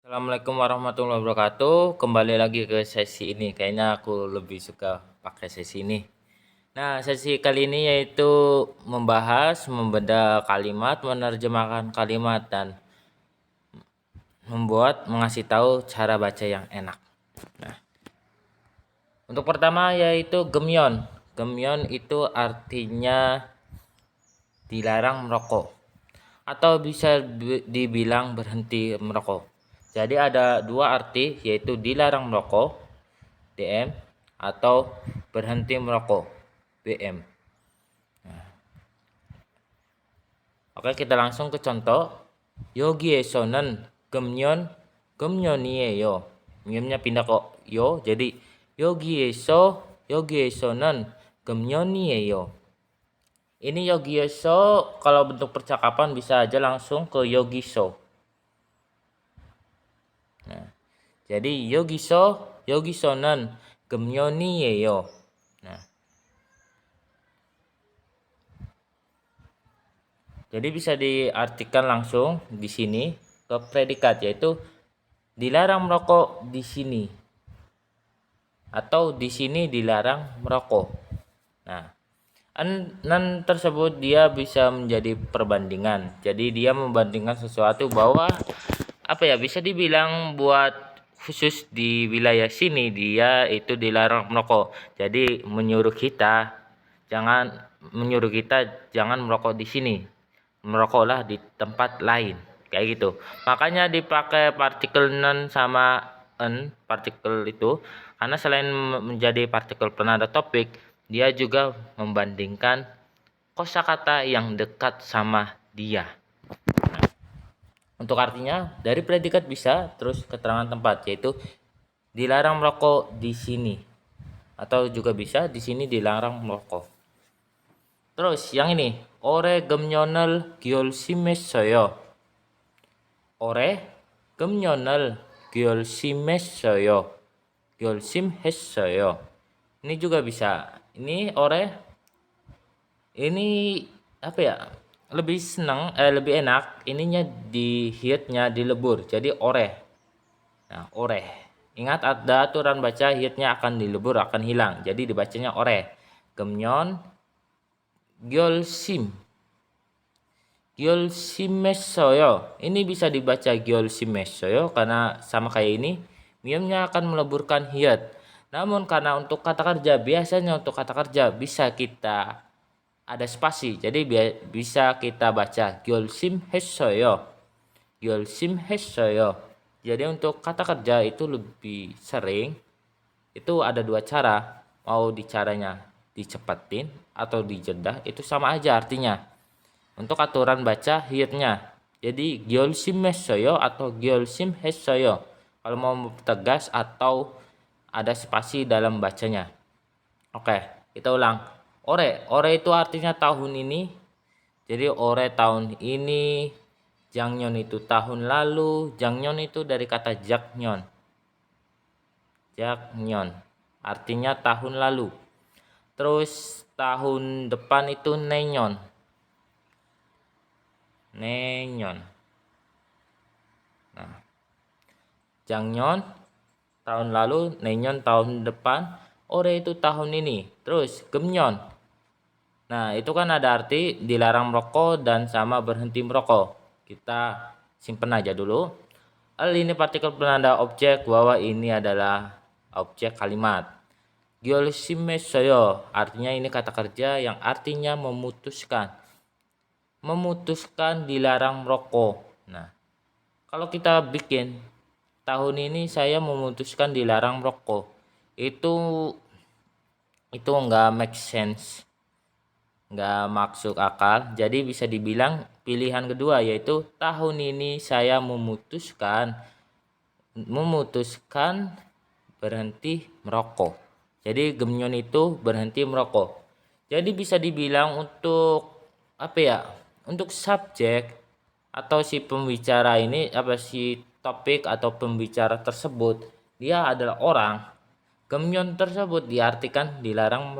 Assalamualaikum warahmatullahi wabarakatuh. Kembali lagi ke sesi ini. Kayaknya aku lebih suka pakai sesi ini. Nah, sesi kali ini yaitu membahas, membedah kalimat, menerjemahkan kalimat, dan mengasih tahu cara baca yang enak. Nah, untuk pertama yaitu gemyon. Gemyon itu artinya dilarang merokok atau bisa dibilang berhenti merokok. Jadi ada dua arti, yaitu dilarang merokok DM atau berhenti merokok BM. Oke, kita langsung ke contoh. 여기에서는 금연이에요. Mionnya pindah ke yo, jadi 여기에서는 금연이에요. Ini yogiso, kalau bentuk percakapan bisa aja langsung ke yogiso. Nah, jadi 여기서는 금연이에요. Nah, jadi bisa diartikan langsung di sini ke predikat, yaitu dilarang merokok di sini atau di sini dilarang merokok. Nah, nan tersebut dia bisa menjadi perbandingan. Jadi dia membandingkan sesuatu bahwa bisa dibilang buat khusus di wilayah sini dia itu dilarang merokok. Jadi menyuruh kita jangan merokok di sini. Merokoklah di tempat lain. Kayak gitu. Makanya dipakai partikel non sama en, partikel itu karena selain menjadi partikel penanda topik, dia juga membandingkan kosakata yang dekat sama dia. Untuk artinya dari predikat bisa terus keterangan tempat, yaitu dilarang merokok di sini, atau juga bisa di sini dilarang merokok. Terus yang ini, ore gemnyonel gyolsimessoyo. Ore gemnyonel gyolsimessoyo. gyolsimhessoyo. Ini juga bisa. Ini ore ini lebih lebih enak ininya di hiatnya dilebur, jadi ore. Nah, ore, ingat ada aturan baca hiatnya akan dilebur, akan hilang, jadi dibacanya ore. Gemnyon gyolsimessoyo. Ini bisa dibaca gyolsimessoyo karena sama kayak ini, miumnya akan meleburkan hiat. Namun karena untuk kata kerja, biasanya untuk kata kerja bisa kita ada spasi, jadi bisa kita baca gyolsimhessoyo. Jadi untuk kata kerja itu lebih sering itu ada dua cara, mau caranya dicepetin atau dijedah itu sama aja artinya. Untuk aturan baca hiatnya, jadi gyolsimhessoyo atau gyolsimhessoyo kalau mau tegas atau ada spasi dalam bacanya. Oke, kita ulang. Ore itu artinya tahun ini. Jadi ore tahun ini, Jangnyon itu tahun lalu. Jangnyon itu dari kata jaknyon. Jaknyon artinya tahun lalu. Terus tahun depan itu nenyon. Nenyon. Nah, Jangnyon tahun lalu, nenyon tahun depan, ore itu tahun ini. Terus gemnyon. Nah, itu kan ada arti dilarang merokok dan sama berhenti merokok. Kita simpen aja dulu. Ini partikel penanda objek bahwa ini adalah objek kalimat. Gyolsimessoyo artinya ini kata kerja yang artinya memutuskan. Memutuskan dilarang merokok. Nah, kalau kita bikin tahun ini saya memutuskan dilarang merokok. Itu enggak make sense. Enggak masuk akal. Jadi bisa dibilang pilihan kedua, yaitu tahun ini saya memutuskan berhenti merokok. Jadi gemnyon itu berhenti merokok. Jadi bisa dibilang untuk untuk subjek atau si pembicara ini si topik atau pembicara tersebut dia adalah orang. Gemnyon tersebut diartikan dilarang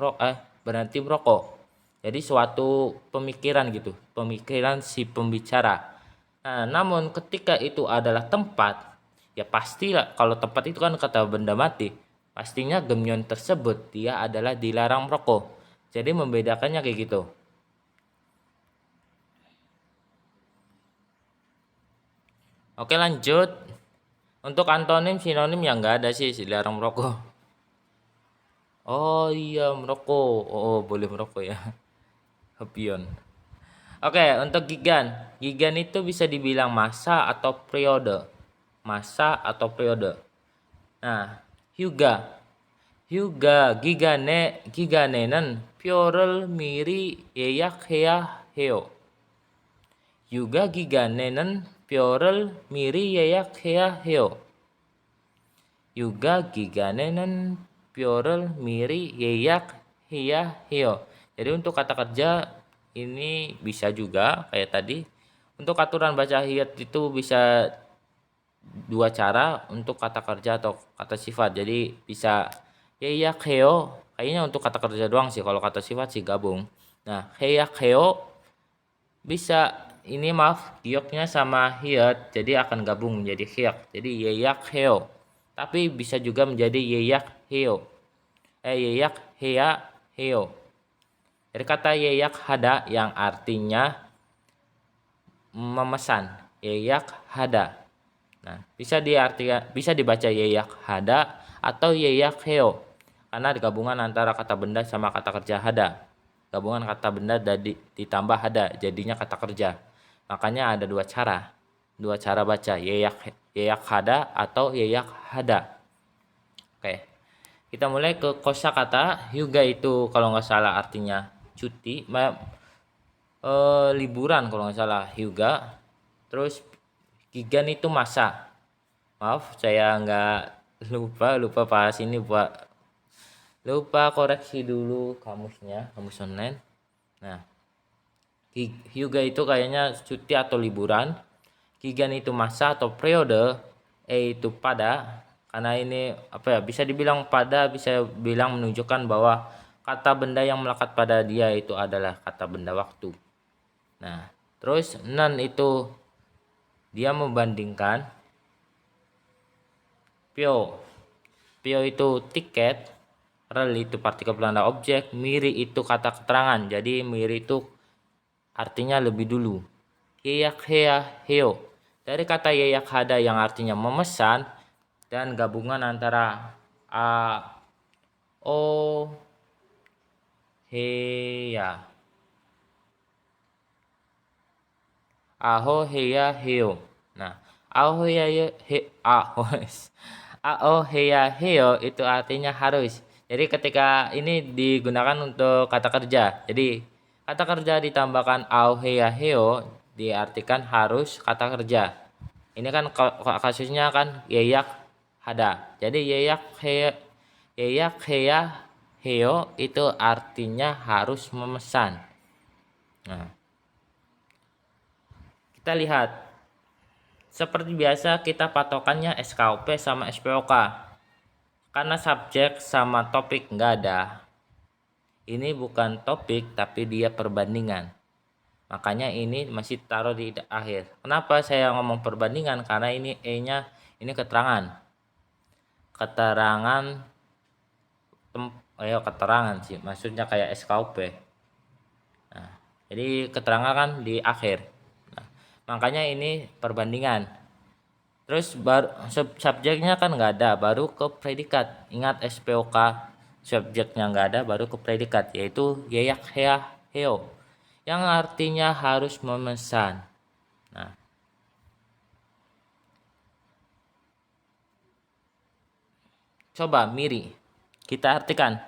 berhenti merokok. Jadi suatu pemikiran gitu, pemikiran si pembicara. Nah, namun ketika itu adalah tempat, ya pastilah kalau tempat itu kan kata benda mati, pastinya Gemyeon tersebut dia adalah dilarang merokok. Jadi membedakannya kayak gitu. Oke lanjut. Untuk antonim sinonim yang enggak ada sih dilarang merokok. Oh iya merokok. Oh boleh merokok ya. Hepion. Oke, untuk gigan. Gigan itu bisa dibilang masa atau periode. Masa atau periode. Nah, hyuga. Hyuga giganenen pyorel miri yeyak hea heo. Hyuga giganenen pyorel miri yeyak hea heo. Hyuga giganenen pyorel miri yeyak hea heo. Jadi untuk kata kerja ini bisa juga kayak tadi. Untuk aturan baca hiyat itu bisa dua cara untuk kata kerja atau kata sifat. Jadi bisa heyak heo, kayaknya untuk kata kerja doang sih, kalau kata sifat sih gabung. Nah, heyak heo bisa ini maaf gioknya sama hiyat jadi akan gabung menjadi hiyak. Jadi yeyak heo. Tapi bisa juga menjadi yeyak heo. Yeyak hea heo. Dari kata yeyak hada yang artinya memesan, yeyak hada. Nah, bisa dibaca yeyak hada atau yeyak heo karena gabungan antara kata benda sama kata kerja hada. Gabungan kata benda ditambah hada jadinya kata kerja. Makanya ada dua cara. Dua cara baca yeyak hada atau yeyak hada. Oke. Kita mulai ke kosakata. Hyuga itu kalau nggak salah artinya cuti, liburan kalau nggak salah hyuga. Terus gigan itu masa. Maaf saya nggak lupa pas ini buat lupa koreksi dulu kamusnya, kamus online. Nah, hyuga itu kayaknya cuti atau liburan. Gigan itu masa atau periode. Itu pada, karena ini apa ya, bisa dibilang pada, bisa bilang menunjukkan bahwa kata benda yang melekat pada dia itu adalah kata benda waktu. Nah, terus nan itu dia membandingkan. Pyo itu tiket, rel itu partikel pelanda objek, miri itu kata keterangan. Jadi miri itu artinya lebih dulu. Yeyak hea heo dari kata yeyak hada yang artinya memesan dan gabungan antara a o heya aho heya heo. Nah, aho heya he ao heya heo itu artinya harus. Jadi ketika ini digunakan untuk kata kerja. Jadi kata kerja ditambahkan ao heya heo diartikan harus kata kerja. Ini kan kasusnya kan yeyak hada. Jadi yeyak heya heo itu artinya harus memesan. Nah, kita lihat. Seperti biasa kita patokannya SKUP sama SPOK. Karena subjek sama topik nggak ada. Ini bukan topik tapi dia perbandingan. Makanya ini masih taruh di akhir. Kenapa saya ngomong perbandingan? Karena ini E-nya ini keterangan. Keterangan sih. Maksudnya kayak SKUP. Nah, jadi keterangan kan di akhir. Nah, makanya ini perbandingan. Terus baru subjeknya kan nggak ada, baru ke predikat. Ingat SPOK subjeknya nggak ada, baru ke predikat yaitu yeyak hea heo yang artinya harus memesan. Nah, coba miri kita artikan.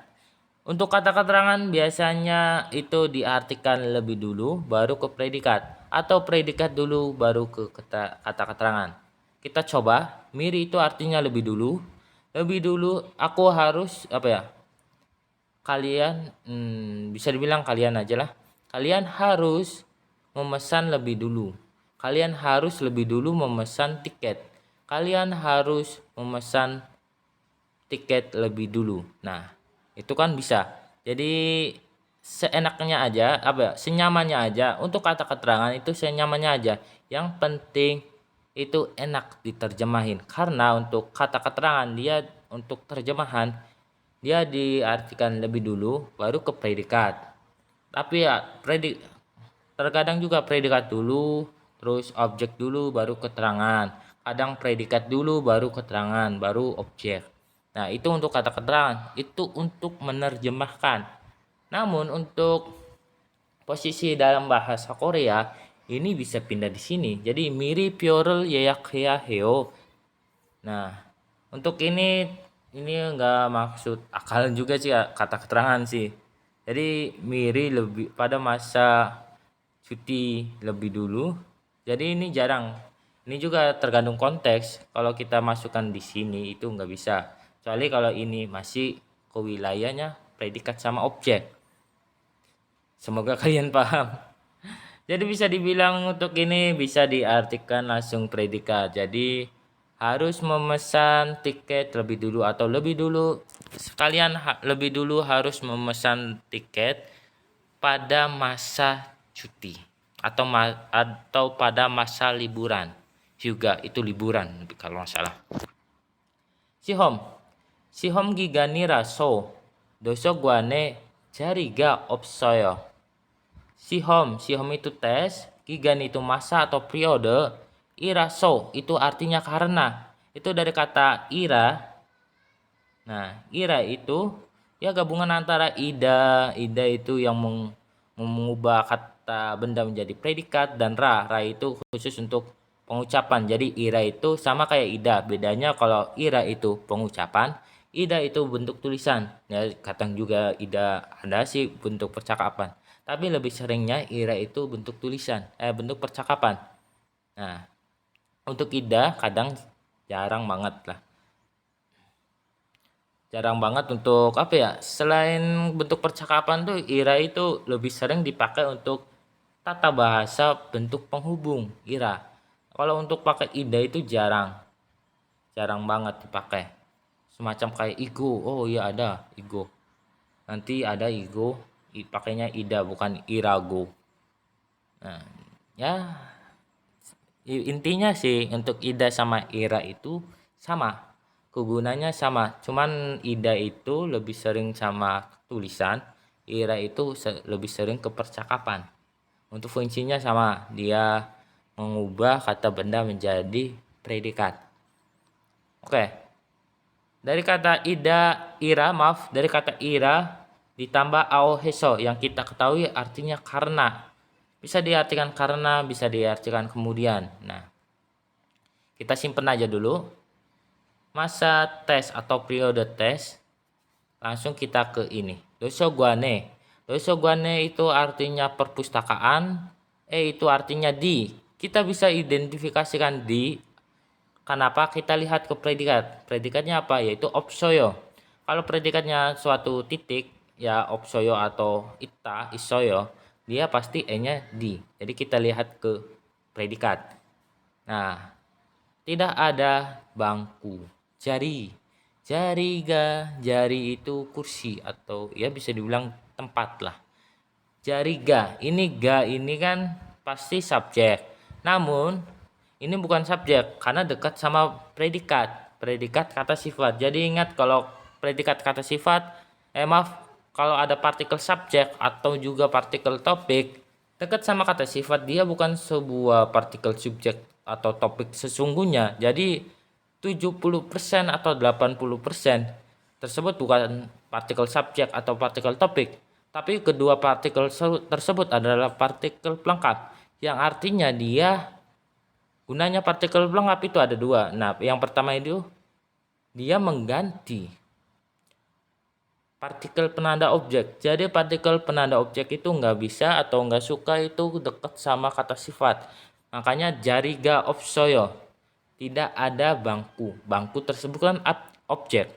Untuk kata keterangan biasanya itu diartikan lebih dulu baru ke predikat atau predikat dulu baru ke kata keterangan. Kita coba, miri itu artinya lebih dulu. Lebih dulu aku harus apa ya? Kalian bisa dibilang kalian aja lah. Kalian harus memesan lebih dulu. Kalian harus lebih dulu memesan tiket. Kalian harus memesan tiket lebih dulu. Nah, itu kan bisa. Jadi seenaknya aja, apa ya? Senyamannya aja. Untuk kata keterangan itu senyamannya aja. Yang penting itu enak diterjemahin, karena untuk kata keterangan dia untuk terjemahan dia diartikan lebih dulu baru ke predikat. Tapi ya terkadang juga predikat dulu, terus objek dulu baru keterangan. Kadang predikat dulu baru keterangan, baru objek. Nah, itu untuk kata keterangan, itu untuk menerjemahkan. Namun untuk posisi dalam bahasa Korea ini bisa pindah di sini. Jadi mirip pyorel yeyak heo. Nah, untuk ini enggak maksud akal juga sih ya, kata keterangan sih. Jadi miri lebih pada masa cuti lebih dulu. Jadi ini jarang. Ini juga tergantung konteks. Kalau kita masukkan di sini itu nggak bisa. Kecuali kalau ini masih ke wilayahnya predikat sama objek. Semoga kalian paham. Jadi bisa dibilang untuk ini bisa diartikan langsung predikat. Jadi harus memesan tiket lebih dulu atau lebih dulu sekalian lebih dulu harus memesan tiket pada masa cuti atau pada masa liburan. Juga itu liburan kalau nggak salah. Sihom. Sihom giganira so. Doso guane jariga opsoyo. Sihom itu tes, gigan itu masa atau periode, iraso itu artinya karena. Itu dari kata ira. Nah, ira itu ya gabungan antara ida itu yang mengubah kata benda menjadi predikat, dan ra itu khusus untuk pengucapan. Jadi ira itu sama kayak ida, bedanya kalau ira itu pengucapan, ida itu bentuk tulisan. Ya kadang juga ida ada sih bentuk percakapan. Tapi lebih seringnya ira itu bentuk tulisan, bentuk percakapan. Nah, untuk ida kadang jarang banget lah. Jarang banget untuk apa ya? Selain bentuk percakapan tuh ira itu lebih sering dipakai untuk tata bahasa bentuk penghubung ira. Kalau untuk pakai ida itu jarang. Jarang banget dipakai. Semacam kayak ego. Oh iya ada ego. Nanti ada ego, pakainya ida bukan irago. Nah, ya intinya sih untuk ida sama ira itu sama. Kegunaannya sama. Cuman ida itu lebih sering sama tulisan, ira itu lebih sering ke percakapan. Untuk fungsinya sama, dia mengubah kata benda menjadi predikat. Oke. Dari kata dari kata ira ditambah aoheso yang kita ketahui artinya karena. Bisa diartikan karena, bisa diartikan kemudian. Nah, kita simpen aja dulu. Masa tes atau periode tes. Langsung kita ke ini. Dosoguane. Dosoguane itu artinya perpustakaan. Itu artinya di. Kita bisa identifikasikan di. Kenapa? Kita lihat ke predikat. Predikatnya apa? Yaitu opsoyo. Kalau predikatnya suatu titik, ya opsoyo atau isoyo, dia pasti e-nya di. Jadi kita lihat ke predikat. Nah, tidak ada bangku. Jari itu kursi atau ya bisa dibilang tempat lah. Ini kan pasti subjek. Namun ini bukan subjek karena dekat sama predikat kata sifat. Jadi ingat kalau predikat kata sifat, kalau ada partikel subjek atau juga partikel topik dekat sama kata sifat, dia bukan sebuah partikel subjek atau topik sesungguhnya. Jadi 70% atau 80% tersebut bukan partikel subjek atau partikel topik, tapi kedua partikel tersebut adalah partikel pelengkap, yang artinya gunanya partikel pelengkap itu ada dua. Nah, yang pertama itu dia mengganti partikel penanda objek. Jadi partikel penanda objek itu nggak bisa atau nggak suka itu dekat sama kata sifat. Makanya jariga opsoyo. Tidak ada bangku. Bangku tersebut kan objek.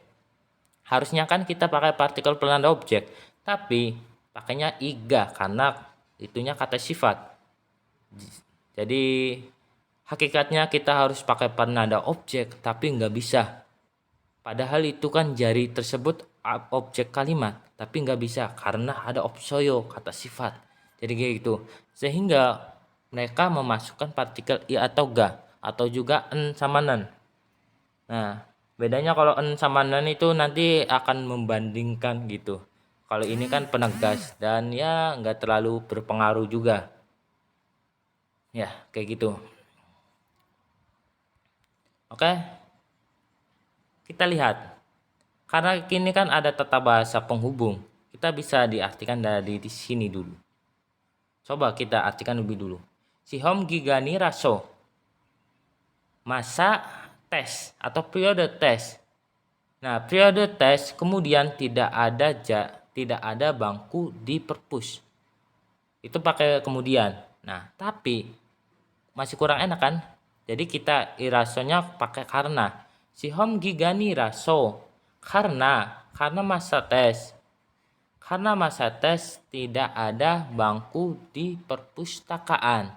Harusnya kan kita pakai partikel penanda objek. Tapi pakainya iga karena itunya kata sifat. Jadi hakikatnya kita harus pakai penanda objek, tapi nggak bisa. Padahal itu kan jari tersebut objek kalimat, tapi nggak bisa karena ada opsoyo kata sifat. Jadi kayak gitu. Sehingga mereka memasukkan partikel i atau ga. atau juga en sama nen. Nah, bedanya kalau en sama nen itu nanti akan membandingkan gitu. Kalau ini kan penegas dan ya nggak terlalu berpengaruh juga. Ya, kayak gitu. Oke, kita lihat. Karena kini kan ada tata bahasa penghubung. Kita bisa diartikan dari di sini dulu. Coba kita artikan lebih dulu. Sihom gigani raso. Masa tes atau periode tes. Nah, periode tes kemudian tidak ada bangku di perpus. Itu pakai kemudian. Nah, tapi masih kurang enak kan? Jadi kita irasonya pakai karena. Sihom gigani raso. Karena masa tes. Karena masa tes tidak ada bangku di perpustakaan.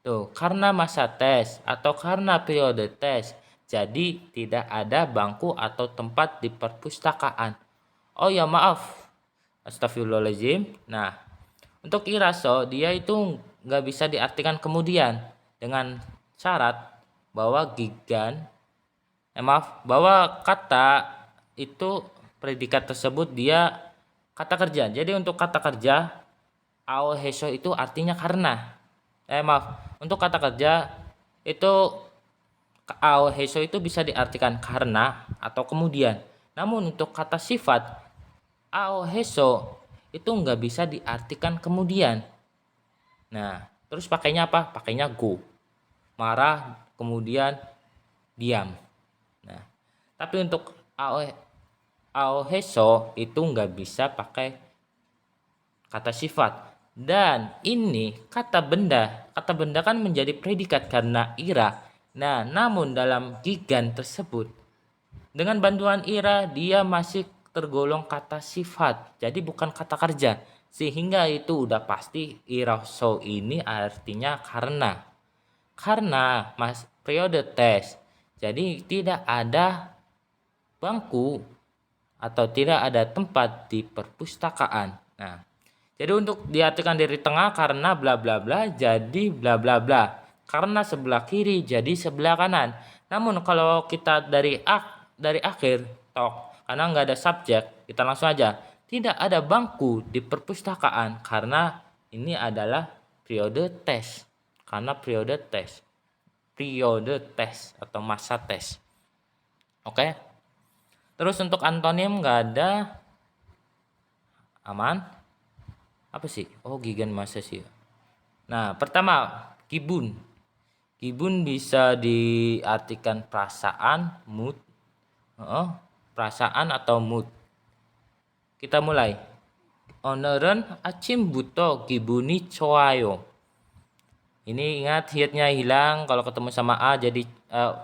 Tuh, karena masa tes atau karena periode tes, jadi tidak ada bangku atau tempat di perpustakaan. Oh ya maaf, astagfirullahaladzim. Nah, untuk iraso dia itu nggak bisa diartikan kemudian dengan syarat bahwa bahwa kata itu predikat tersebut dia kata kerja. Jadi untuk kata kerja aoheso itu artinya karena. Untuk kata kerja itu aoheso itu bisa diartikan karena atau kemudian. Namun untuk kata sifat aoheso itu nggak bisa diartikan kemudian. Nah, terus pakainya apa? Pakainya go. Marah, kemudian diam. Nah, tapi untuk aoheso itu nggak bisa pakai kata sifat. Dan ini kata benda kan menjadi predikat karena ira. Nah, namun dalam gigan tersebut dengan bantuan ira dia masih tergolong kata sifat. Jadi bukan kata kerja. Sehingga itu udah pasti iraso ini artinya karena. Karena periode tes. Jadi tidak ada bangku atau tidak ada tempat di perpustakaan. Nah, jadi untuk diartikan dari tengah karena bla bla bla jadi bla bla bla. Karena sebelah kiri jadi sebelah kanan. Namun kalau kita dari akhir karena nggak ada subjek, kita langsung aja. Tidak ada bangku di perpustakaan karena ini adalah periode tes. Karena periode tes. Periode tes atau masa tes. Oke. Terus untuk antonim nggak ada. Aman. Apa sih? Oh, gigan masa sih. Nah, pertama, kibun. Kibun bisa diartikan perasaan, mood. Perasaan atau mood. Kita mulai. Onerun achimbuto kibuni choayo. Ini ingat hitnya hilang kalau ketemu sama A jadi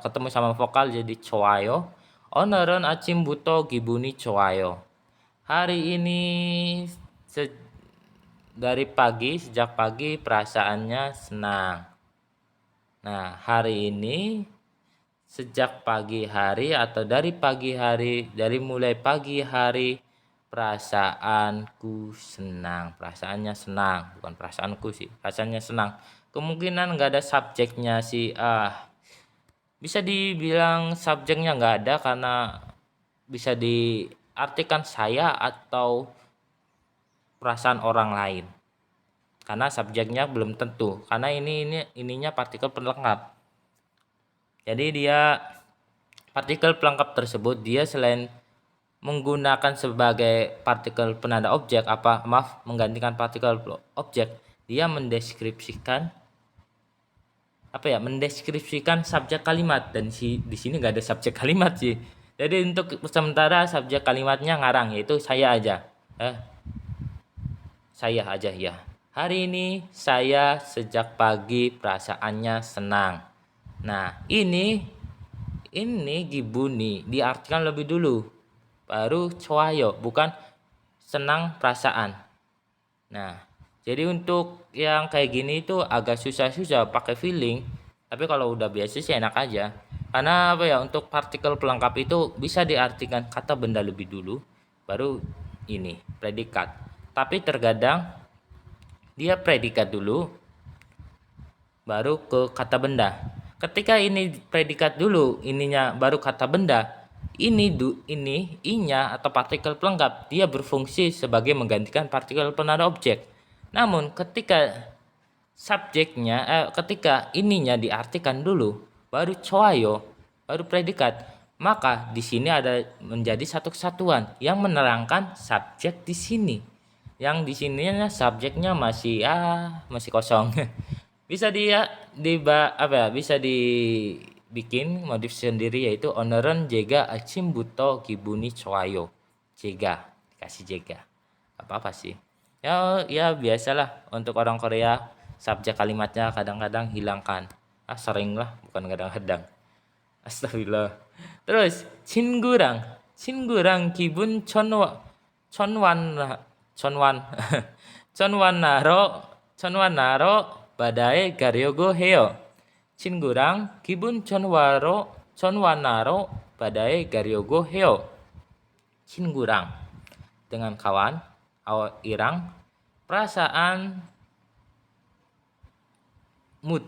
ketemu sama vokal jadi choayo. Onerun achimbuto kibuni choayo. Hari ini sejak pagi perasaannya senang. Nah, hari ini sejak pagi hari atau dari mulai pagi hari perasaanku senang. Perasaannya senang, bukan perasaanku sih. Perasaannya senang. Kemungkinan nggak ada subjeknya sih. Bisa dibilang subjeknya nggak ada karena bisa diartikan saya atau perasaan orang lain. Karena subjeknya belum tentu. Karena ininya partikel pelengkap. Jadi dia partikel pelengkap tersebut dia selain menggunakan sebagai partikel penanda objek menggantikan partikel objek, dia mendeskripsikan subjek kalimat dan di sini nggak ada subjek kalimat sih. Jadi untuk sementara subjek kalimatnya ngarang yaitu saya aja. Saya aja ya. Hari ini saya sejak pagi perasaannya senang. Nah, ini gibuni diartikan lebih dulu. Baru choayo, bukan senang perasaan. Nah, jadi untuk yang kayak gini itu agak susah pakai feeling. Tapi kalau udah biasa sih enak aja. Karena untuk partikel pelengkap itu bisa diartikan kata benda lebih dulu, baru ini predikat. Tapi terkadang dia predikat dulu baru ke kata benda. Ketika ini predikat dulu, ininya baru kata benda. Ini inya atau partikel pelengkap, dia berfungsi sebagai menggantikan partikel penanda objek. Namun ketika ketika ininya diartikan dulu, baru coayo, baru predikat, maka di sini ada menjadi satu kesatuan yang menerangkan subjek di sini. Yang di sininya subjeknya masih kosong. Bisa bisa dibikin modif sendiri, yaitu oneren jega buto gibuni coayo. Jega, dikasih jega. Apa sih? Ya biasalah untuk orang Korea, subjek kalimatnya kadang-kadang hilangkan. Sering lah, bukan kadang-kadang. Astagfirullah. Terus 친구랑 기분 천완 천완나러 바다에 가려고 해요. 친구랑 기분 천완나러 바다에 가려고 해요. 친구랑 dengan kawan, irang, perasaan, mood.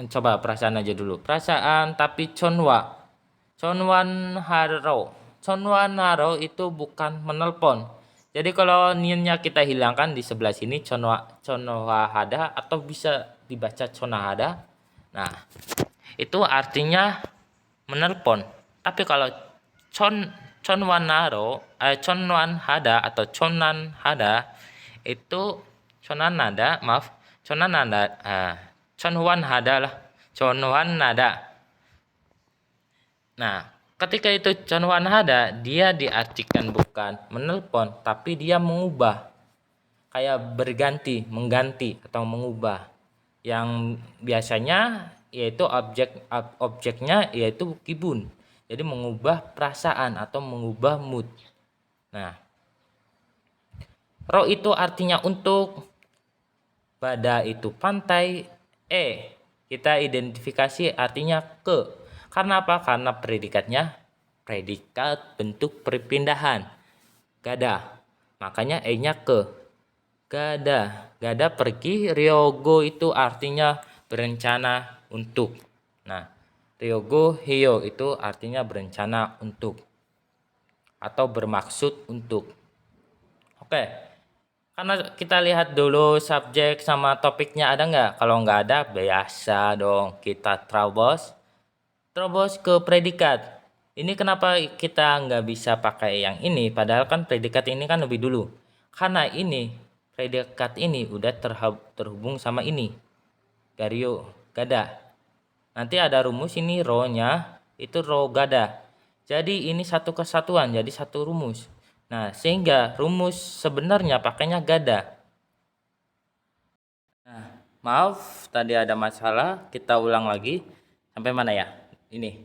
Coba perasaan aja dulu. Perasaan tapi Chonwan haro itu bukan menelpon. Jadi kalau niannya kita hilangkan di sebelah sini chonwa hada, atau bisa dibaca chonahada. Nah, itu artinya menelpon. Tapi kalau chonwan hada atau chonan hada itu chonwan hada lah. Chonwan nada. Nah, ketika itu chonwan hada, dia diartikan bukan menelpon, tapi dia mengubah. Kayak mengganti atau mengubah. Yang biasanya yaitu objeknya yaitu kibun. Jadi mengubah perasaan atau mengubah mood. Nah, ro itu artinya untuk, bada itu pantai, kita identifikasi artinya ke. Karena apa? Karena predikat bentuk perpindahan. Gada. Makanya nya ke. Gada pergi, ryogo itu artinya berencana untuk. Nah, ryogo heyo itu artinya berencana untuk atau bermaksud untuk. Oke. Karena kita lihat dulu subjek sama topiknya ada nggak? Kalau nggak ada, biasa dong kita terobos ke predikat. Ini kenapa kita nggak bisa pakai yang ini? Padahal kan predikat ini kan lebih dulu. Karena ini predikat ini udah terhubung sama ini. Gario, gada. Nanti ada rumus ini ro-nya itu ro gada. Jadi ini satu kesatuan, jadi satu rumus. Nah, sehingga rumus sebenarnya pakainya gada. Nah, maaf tadi ada masalah, kita ulang lagi. Sampai mana ya? Ini.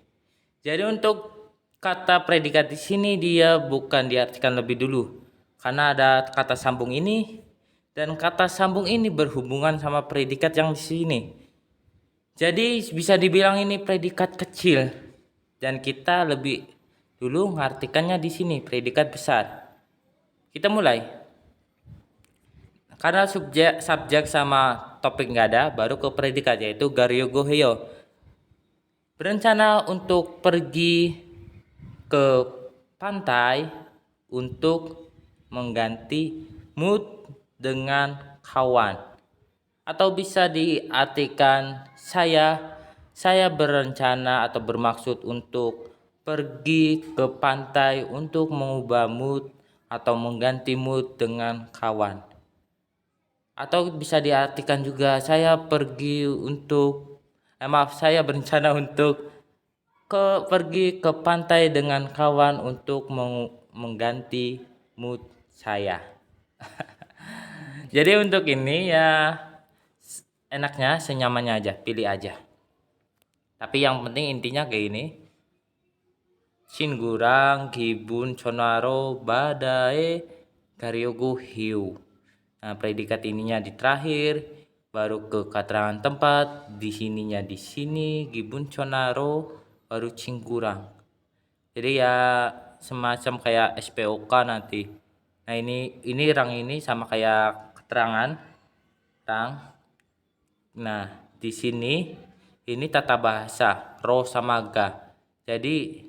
Jadi untuk kata predikat di sini dia bukan diartikan lebih dulu. Karena ada kata sambung ini, dan kata sambung ini berhubungan sama predikat yang di sini. Jadi bisa dibilang ini predikat kecil, dan kita lebih dulu mengartikannya di sini predikat besar. Kita mulai. Karena subjek sama topik nggak ada, baru ke predikat yaitu garyo goheyo. Berencana untuk pergi ke pantai untuk mengganti mood dengan kawan. Atau bisa diartikan saya berencana atau bermaksud untuk pergi ke pantai untuk mengubah mood atau mengganti mood dengan kawan. Atau bisa diartikan juga saya berencana untuk pergi ke pantai dengan kawan untuk mengganti mood saya. Jadi untuk ini ya enaknya senyamannya aja, pilih aja. Tapi yang penting intinya kayak ini. Shinggurang gibun chonaro badae karyogo hiu. Nah, predikat ininya di terakhir, baru ke keterangan tempat, di sininya di sini, gibun chonaro, baru cingkurang. Jadi ya semacam kayak SPOK nanti. Nah, ini rang ini sama kayak keterangan rang. Nah, di sini Ini tata bahasa ro sama ga. Jadi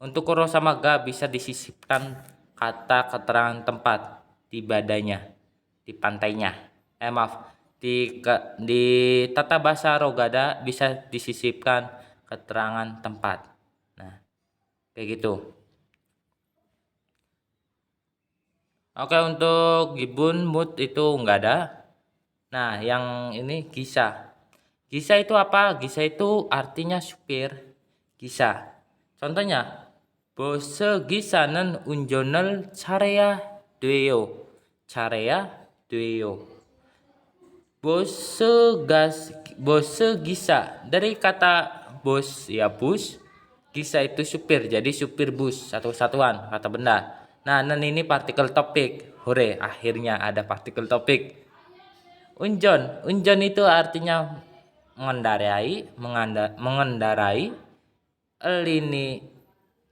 untuk ro sama ga bisa disisipkan kata keterangan tempat di badannya, di pantainya. Maaf, di tata bahasa Rogada bisa disisipkan keterangan tempat. Nah, kayak gitu. Oke, untuk gibun mood itu enggak ada. Nah, yang ini gisa. Gisa itu apa? Gisa itu artinya supir. Gisa. Contohnya, bose gisa는 운전을 잘해야 돼요. 잘해야 돼요. Bose gisa dari kata bos ya bus, gisa itu supir, jadi supir bus satu satuan kata benda. Nah, ini partikel topik. Hore, akhirnya ada partikel topik. Unjon itu artinya mengendarai. Ini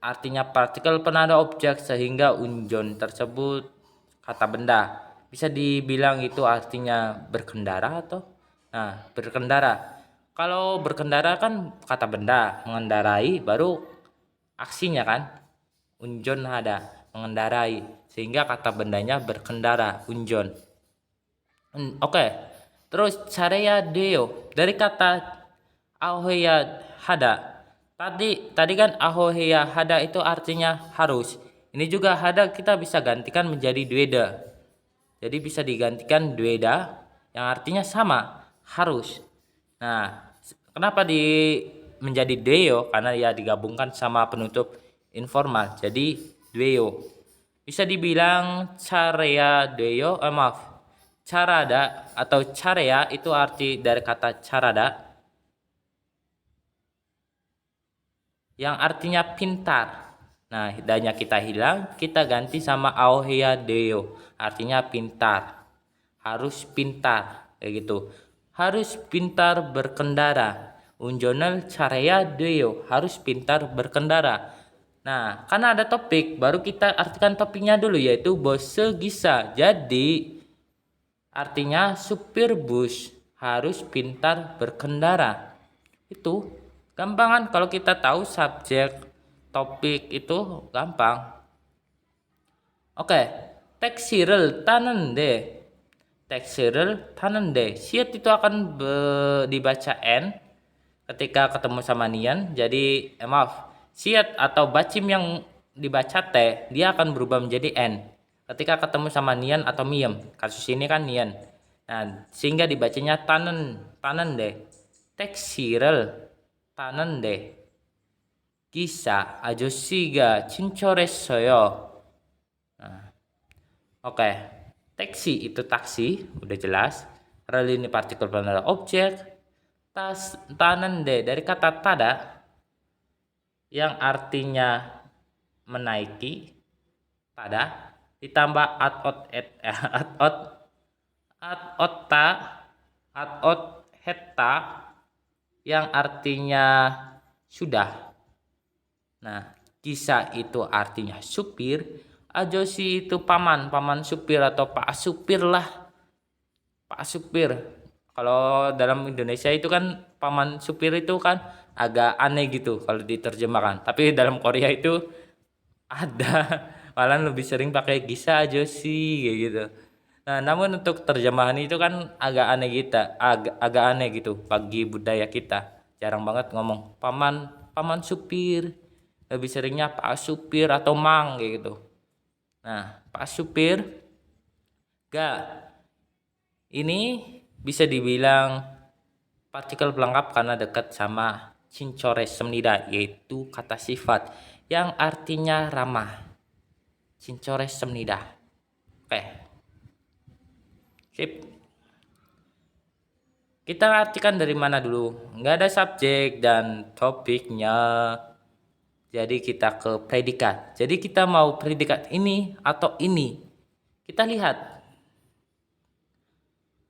artinya partikel penanda objek sehingga unjon tersebut kata benda. Bisa dibilang itu artinya berkendara atau berkendara. Kalau berkendara kan kata benda, mengendarai baru aksinya kan. Unjon ada mengendarai sehingga kata bendanya berkendara, unjon. Oke. Terus caraya deo dari kata ahoya hada. Tadi kan ahoya hada itu artinya harus. Ini juga hada kita bisa gantikan menjadi dueda. Jadi bisa digantikan dueda yang artinya sama, harus. Nah, kenapa menjadi deo? Karena ya digabungkan sama penutup informal. Jadi dueo. Bisa dibilang caraya deo, maaf. Carada atau carya itu arti dari kata carada yang artinya pintar. Nah, hidanya kita hilang, kita ganti sama auhia deo, artinya pintar. Harus pintar, kayak gitu. Harus pintar berkendara. Unjonal carya deo, harus pintar berkendara. Nah, karena ada topik, baru kita artikan topiknya dulu yaitu bose gisa. Jadi artinya supir bus harus pintar berkendara. Itu gampang kan kalau kita tahu subjek topik itu gampang. Oke, taksi를 타는데. taksi를 타는데. Siat itu akan dibaca n ketika ketemu sama nian. Jadi maaf, siat atau bacim yang dibaca t dia akan berubah menjadi n ketika ketemu sama nian atau miem. Kasus ini kan nian. Nah, sehingga dibacanya tanen deh. Taksi를 타는데 기사 아저씨가 친절했어요. Nah, oke. Taksi itu taksi, udah jelas. Rel ini partikel penanda objek. Tanende dari kata tada yang artinya menaiki, tada ditambah at heta yang artinya sudah. Nah, kisah itu artinya supir, ajosi itu paman supir atau pak supir lah. Pak supir. Kalau dalam Indonesia itu kan paman supir itu kan agak aneh gitu kalau diterjemahkan. Tapi dalam Korea itu ada, malah lebih sering pakai gisa ajosi kayak gitu. Nah, namun untuk terjemahan itu kan agak aneh agak aneh gitu bagi budaya kita. Jarang banget ngomong paman supir. Lebih seringnya pak supir atau mang kayak gitu. Nah, pak supir ini bisa dibilang partikel pelengkap karena dekat sama cincore semnida yaitu kata sifat yang artinya ramah. Cincore semnida. Oke. Sip. Kita artikan dari mana dulu? Nggak ada subjek dan topiknya. Jadi kita ke predikat. Jadi kita mau predikat ini atau ini. Kita lihat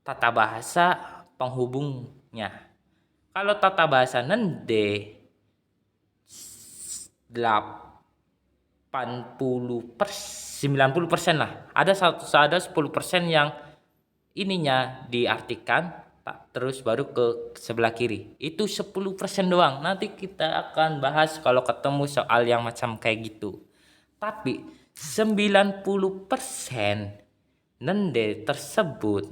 tata bahasa penghubungnya. Kalau tata bahasa nende 90% lah. Ada 10% yang ininya diartikan terus baru ke sebelah kiri. Itu 10% doang. Nanti kita akan bahas kalau ketemu soal yang macam kayak gitu. Tapi 90% nende tersebut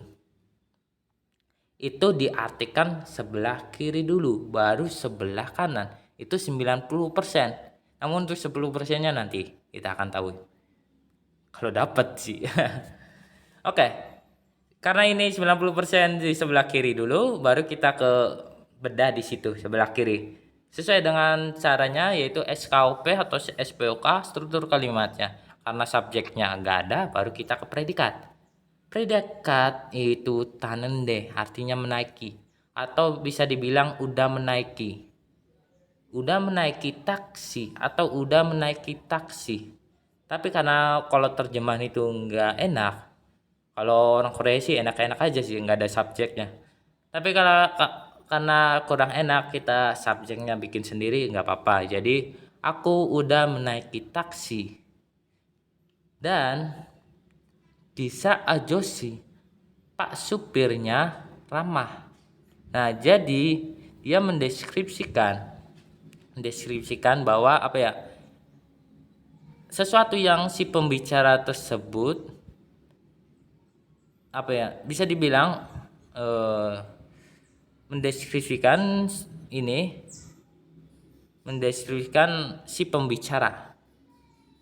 itu diartikan sebelah kiri dulu, baru sebelah kanan. Itu 90%. Namun untuk 10%-nya nanti kita akan tahu. Kalau dapat sih. Oke. Karena ini 90% di sebelah kiri dulu, baru kita ke bedah di situ sebelah kiri. Sesuai dengan caranya yaitu SKOP atau SPOK, struktur kalimatnya. Karena subjeknya nggak ada, baru kita ke predikat. Predikat itu tanende, artinya menaiki. Atau bisa dibilang udah menaiki. Udah menaiki taksi atau udah menaiki taksi. Tapi karena kalau terjemahan itu nggak enak, kalau orang Korea sih enak-enak aja sih, nggak ada subjeknya. Tapi karena kurang enak kita subjeknya bikin sendiri nggak apa-apa. Jadi aku udah menaiki taksi dan bisa ajosi Pak supirnya ramah. Nah jadi dia mendeskripsikan bahwa apa ya, sesuatu yang si pembicara tersebut apa ya, bisa dibilang mendeskripsikan si pembicara.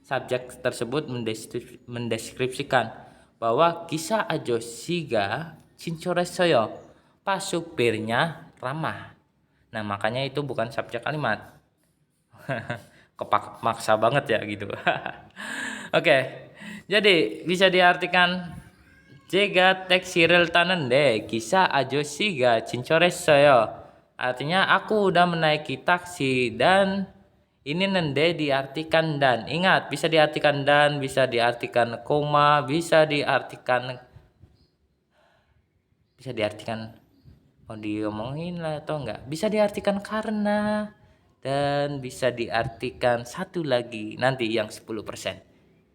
Subjek tersebut mendeskripsikan bahwa kisah ajo siga cincoresoyo, pas supirnya ramah. Nah makanya itu bukan subjek kalimat. Maksa banget ya gitu. Oke, jadi bisa diartikan jega teksirel tanende kisah ajo siga cincoresoyo. Artinya aku udah menaiki taksi dan ini nende diartikan dan. Ingat, bisa diartikan dan, bisa diartikan koma, bisa diartikan mau diomongin lah atau enggak. Bisa diartikan karena dan bisa diartikan satu lagi nanti yang 10%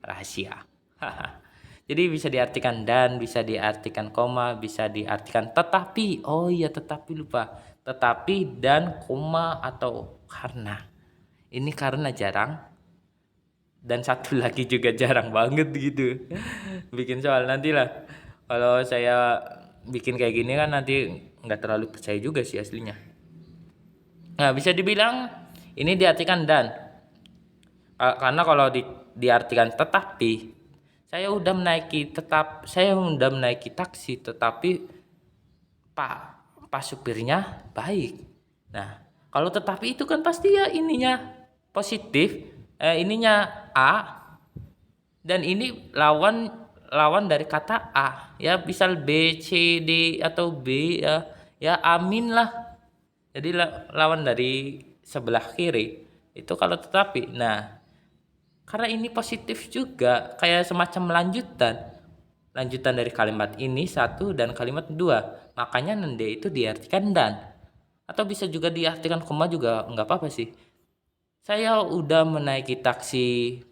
rahasia. Jadi bisa diartikan dan, bisa diartikan koma, bisa diartikan tetapi. Oh iya, tetapi lupa. Tetapi dan koma atau karena. Ini karena jarang. Dan satu lagi juga jarang banget gitu. Bikin soal nantilah. Kalau saya bikin kayak gini kan nanti nggak terlalu percaya juga sih aslinya. Nah bisa dibilang ini diartikan dan. Karena kalau diartikan tetapi, saya udah menaiki taksi tetapi pak supirnya baik. Nah kalau tetapi itu kan pasti ya ininya positif, ininya A, dan ini lawan dari kata A ya, misal B C D atau B ya, ya amin lah. Jadi lawan dari sebelah kiri itu kalau tetapi. Nah karena ini positif juga, kayak semacam lanjutan dari kalimat ini satu dan kalimat dua, makanya nende itu diartikan dan, atau bisa juga diartikan koma juga nggak apa-apa sih. Saya udah menaiki taksi,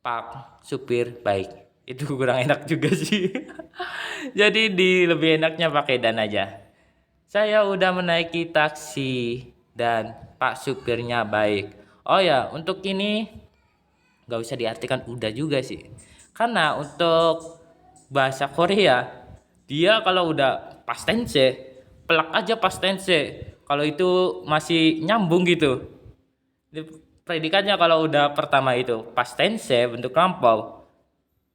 Pak supir baik. Itu kurang enak juga sih. Jadi lebih enaknya pakai dan aja. Saya udah menaiki taksi dan Pak supirnya baik. Oh ya, untuk ini nggak usah diartikan udah juga sih. Karena untuk bahasa Korea, dia kalau udah past tense, plak aja past tense. Kalau itu masih nyambung gitu. Predikatnya kalau udah pertama itu past tense bentuk lampau.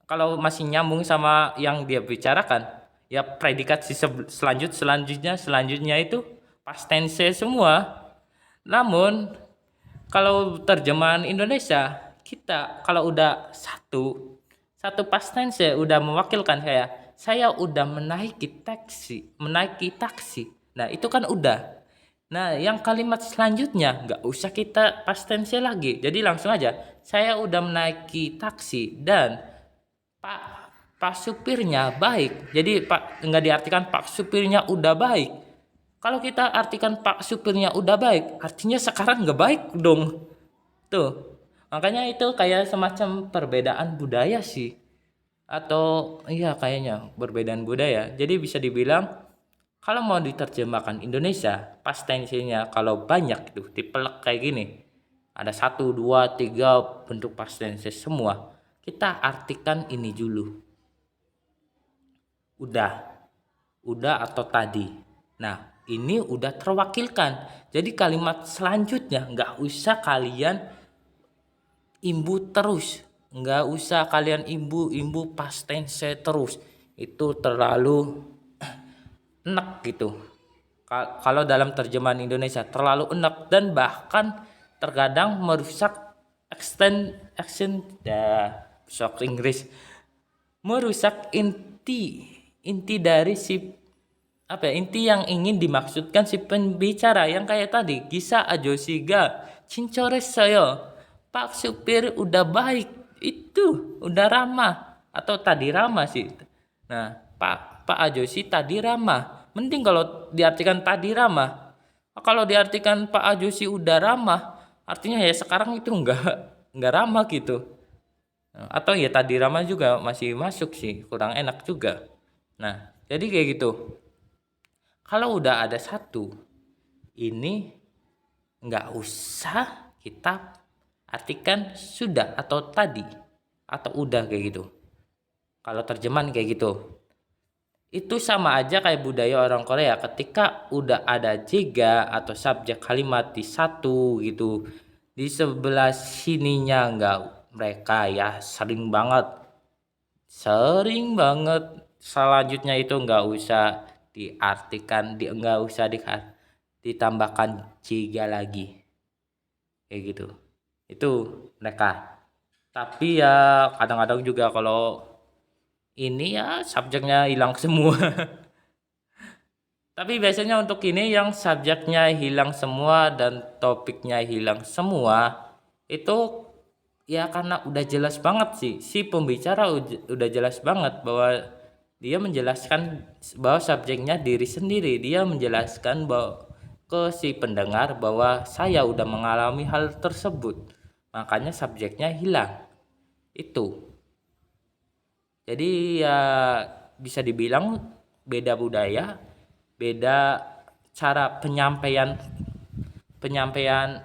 Kalau masih nyambung sama yang dia bicarakan, ya predikat selanjutnya itu past tense semua. Namun kalau terjemahan Indonesia, kita kalau udah satu past tense udah mewakilkan kayak saya udah menaiki taksi. Nah, itu kan udah. Nah, yang kalimat selanjutnya nggak usah kita past tense lagi. Jadi langsung aja, saya udah menaiki taksi dan Pak supirnya baik. Jadi nggak diartikan Pak supirnya udah baik. Kalau kita artikan Pak supirnya udah baik, artinya sekarang nggak baik dong. Tuh. Makanya itu kayak semacam perbedaan budaya sih. Atau iya kayaknya perbedaan budaya. Jadi bisa dibilang Kalau mau diterjemahkan Indonesia, past tense-nya kalau banyak itu dipelek kayak gini. Ada 1, 2, 3 bentuk past tense semua. Kita artikan ini dulu. Udah atau tadi. Nah, ini udah terwakilkan. Jadi kalimat selanjutnya nggak usah kalian imbu terus. Nggak usah kalian imbu past tense terus. Itu terlalu enek gitu. Kalau dalam terjemahan Indonesia terlalu enek dan bahkan terkadang merusak action sok Inggris, merusak inti dari si inti yang ingin dimaksudkan si pembicara, yang kayak tadi Gisa Ajosiga cincores saya Pak supir udah baik, itu udah ramah, atau tadi ramah sih. Nah, Pak Ajosi tadi ramah, mending kalau diartikan tadi ramah. Kalau diartikan Pak Ajosi udah ramah, artinya ya sekarang itu enggak ramah gitu. Atau ya tadi ramah juga masih masuk sih, kurang enak juga. Nah, jadi kayak gitu. Kalau udah ada satu, ini nggak usah kita artikan sudah atau tadi atau udah kayak gitu. Kalau terjemahan kayak gitu. Itu sama aja kayak budaya orang Korea, ketika udah ada jega atau subjek kalimat di satu gitu, di sebelah sininya nggak, mereka ya sering banget selanjutnya itu nggak usah diartikan, nggak usah ditambahkan jega lagi kayak gitu. Itu mereka. Tapi ya kadang-kadang juga kalau ini ya subjeknya hilang semua. Tapi biasanya untuk ini yang subjeknya hilang semua dan topiknya hilang semua, itu ya karena udah jelas banget sih, si pembicara udah jelas banget bahwa dia menjelaskan bahwa subjeknya diri sendiri. Dia menjelaskan bahwa ke si pendengar bahwa saya udah mengalami hal tersebut. Makanya subjeknya hilang. Itu. Jadi ya bisa dibilang beda budaya, beda cara penyampaian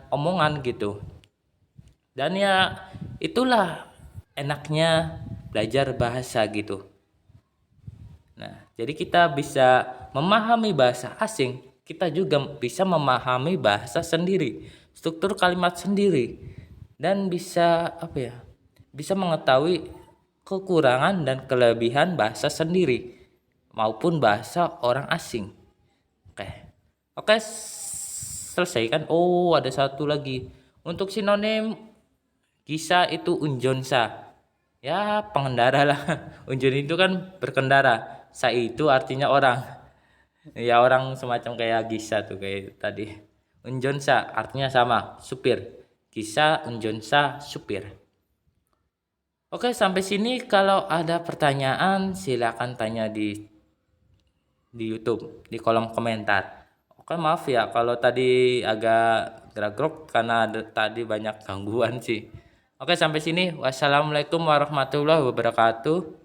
omongan gitu. Dan ya itulah enaknya belajar bahasa gitu. Nah, jadi kita bisa memahami bahasa asing, kita juga bisa memahami bahasa sendiri, struktur kalimat sendiri, dan bisa bisa mengetahui kekurangan dan kelebihan bahasa sendiri maupun bahasa orang asing. Oke. Oke, selesai kan? Oh, ada satu lagi. Untuk sinonim Gisa itu unjonsa. Ya, pengendara lah. Unjun itu kan berkendara. Sa itu artinya orang. Ya, orang semacam kayak Gisa tuh kayak tadi. Unjonsa artinya sama, supir. Gisa, unjonsa, supir. Oke, sampai sini kalau ada pertanyaan silakan tanya di YouTube, di kolom komentar. Oke, maaf ya kalau tadi agak gerak-gerok karena tadi banyak gangguan sih. Oke, sampai sini. Wassalamualaikum warahmatullahi wabarakatuh.